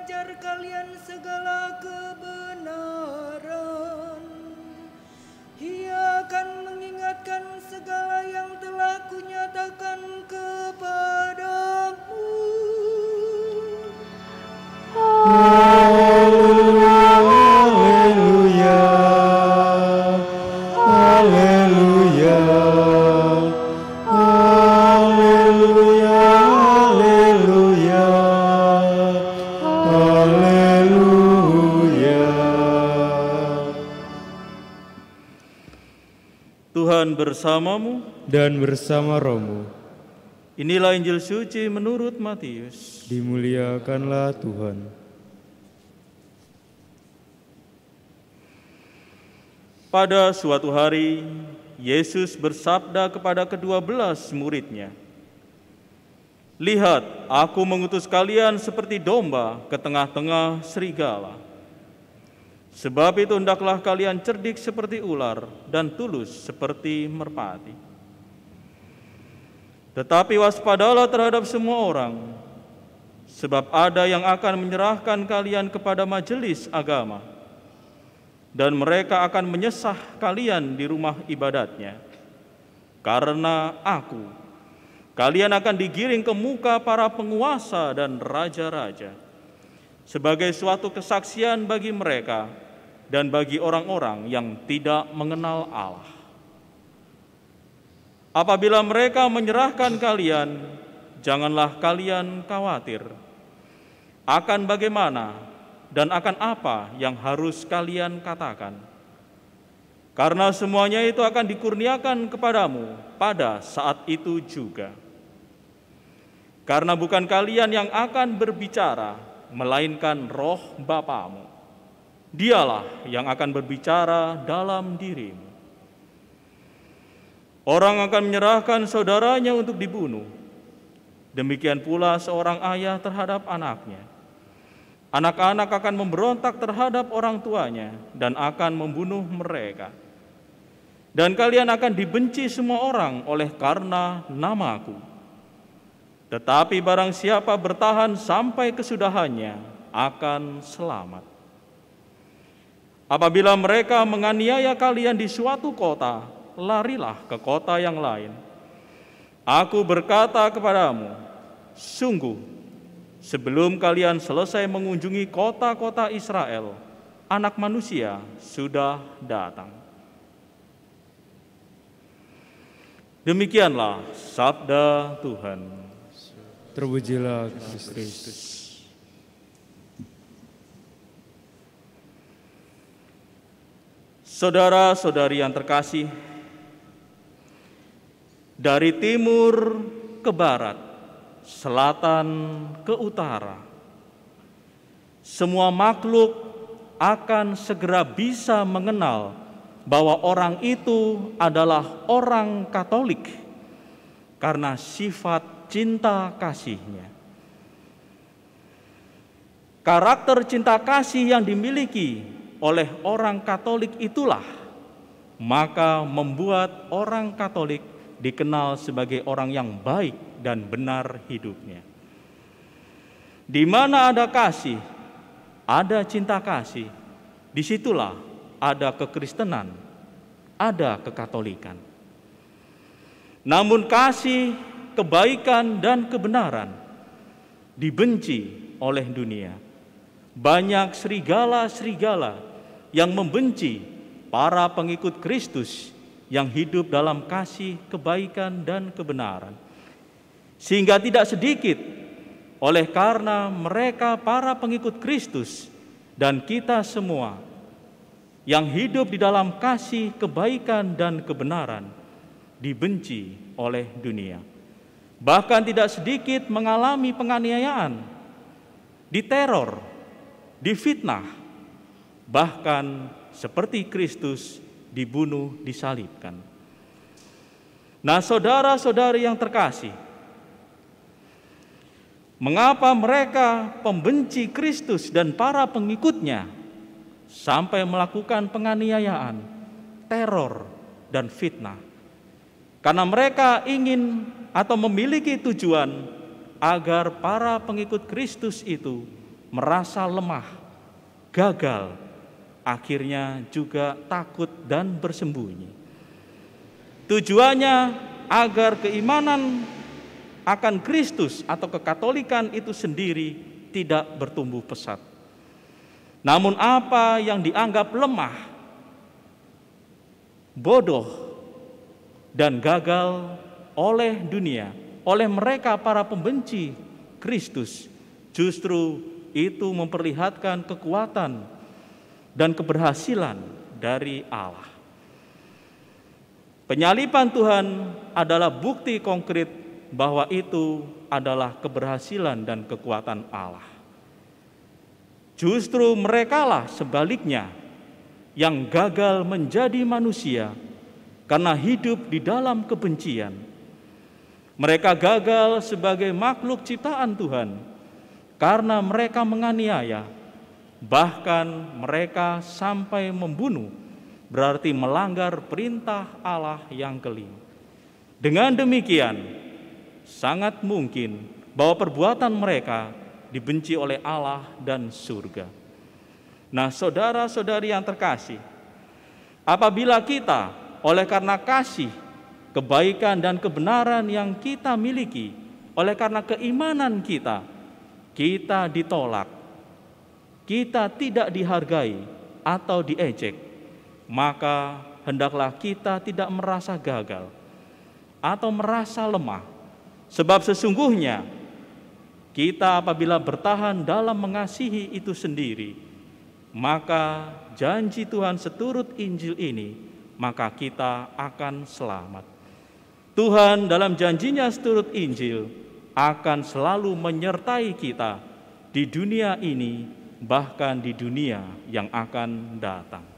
mengajar kalian segala kebenaran. Ia akan mengingatkan segala yang telah kunyatakan kepadamu. Haleluya, haleluya, haleluya, haleluya, haleluya. Tuhan bersamamu Dan bersama rohmu, Inilah Injil suci menurut Matius. dimuliakanlah Tuhan. Pada suatu hari, Yesus bersabda kepada ke-12 murid-Nya, "Lihat, aku mengutus kalian seperti domba ke tengah-tengah serigala. Sebab itu hendaklah kalian cerdik seperti ular dan tulus seperti merpati. Tetapi waspadalah terhadap semua orang, sebab ada yang akan menyerahkan kalian kepada majelis agama, dan mereka akan menyesah kalian di rumah ibadatnya. Karena kalian akan digiring ke muka para penguasa dan raja-raja, sebagai suatu kesaksian bagi mereka dan bagi orang-orang yang tidak mengenal Allah. Apabila mereka menyerahkan kalian, janganlah kalian khawatir akan bagaimana dan akan apa yang harus kalian katakan. Karena semuanya itu akan dikurniakan kepadamu pada saat itu juga. Karena bukan kalian yang akan berbicara, melainkan Roh Bapamu. Dialah yang akan berbicara dalam dirimu. Orang akan menyerahkan saudaranya untuk dibunuh. Demikian pula seorang ayah terhadap anaknya. Anak-anak akan memberontak terhadap orang tuanya dan akan membunuh mereka. Dan kalian akan dibenci semua orang oleh karena nama-Ku. Tetapi barang siapa bertahan sampai kesudahannya akan selamat. Apabila mereka menganiaya kalian di suatu kota, larilah ke kota yang lain. Aku berkata kepadamu, sungguh, sebelum kalian selesai mengunjungi kota-kota Israel, Anak Manusia sudah datang." Demikianlah sabda Tuhan. Terpujilah Kristus. Saudara-saudari yang terkasih, dari timur ke barat, selatan ke utara, semua makhluk akan segera bisa mengenal bahwa orang itu adalah orang Katolik karena sifat cinta kasihnya. Karakter cinta kasih yang dimiliki oleh orang Katolik itulah maka membuat orang Katolik dikenal sebagai orang yang baik dan benar hidupnya. Di mana ada kasih, ada cinta kasih, disitulah ada kekristenan, ada kekatolikan. Namun kasih, kebaikan, dan kebenaran dibenci oleh dunia. Banyak serigala-serigala yang membenci para pengikut Kristus yang hidup dalam kasih, kebaikan, dan kebenaran. Sehingga tidak sedikit oleh karena mereka para pengikut Kristus dan kita semua yang hidup di dalam kasih, kebaikan, dan kebenaran dibenci oleh dunia. Bahkan tidak sedikit mengalami penganiayaan, diteror, difitnah, bahkan seperti Kristus dibunuh, disalibkan. Nah, saudara-saudari yang terkasih, mengapa mereka pembenci Kristus dan para pengikutnya sampai melakukan penganiayaan, teror, dan fitnah? Karena mereka ingin atau memiliki tujuan agar para pengikut Kristus itu merasa lemah, gagal, akhirnya juga takut dan bersembunyi. Tujuannya agar keimanan akan Kristus atau kekatolikan itu sendiri tidak bertumbuh pesat. Namun apa yang dianggap lemah, bodoh, dan gagal oleh dunia, oleh mereka para pembenci Kristus, justru itu memperlihatkan kekuatan dan keberhasilan dari Allah. Penyaliban Tuhan adalah bukti konkret bahwa itu adalah keberhasilan dan kekuatan Allah. Justru merekalah sebaliknya yang gagal menjadi manusia karena hidup di dalam kebencian. Mereka gagal sebagai makhluk ciptaan Tuhan karena mereka menganiaya, bahkan mereka sampai membunuh, berarti melanggar perintah Allah yang kelima. Dengan demikian, sangat mungkin bahwa perbuatan mereka dibenci oleh Allah dan surga. Nah, saudara-saudari yang terkasih, apabila kita oleh karena kasih, kebaikan dan kebenaran yang kita miliki, oleh karena keimanan kita ditolak, kita tidak dihargai atau diejek, maka hendaklah kita tidak merasa gagal atau merasa lemah. Sebab sesungguhnya kita apabila bertahan dalam mengasihi itu sendiri, maka janji Tuhan seturut Injil ini, maka kita akan selamat. Tuhan dalam janjinya seturut Injil akan selalu menyertai kita di dunia ini, bahkan di dunia yang akan datang.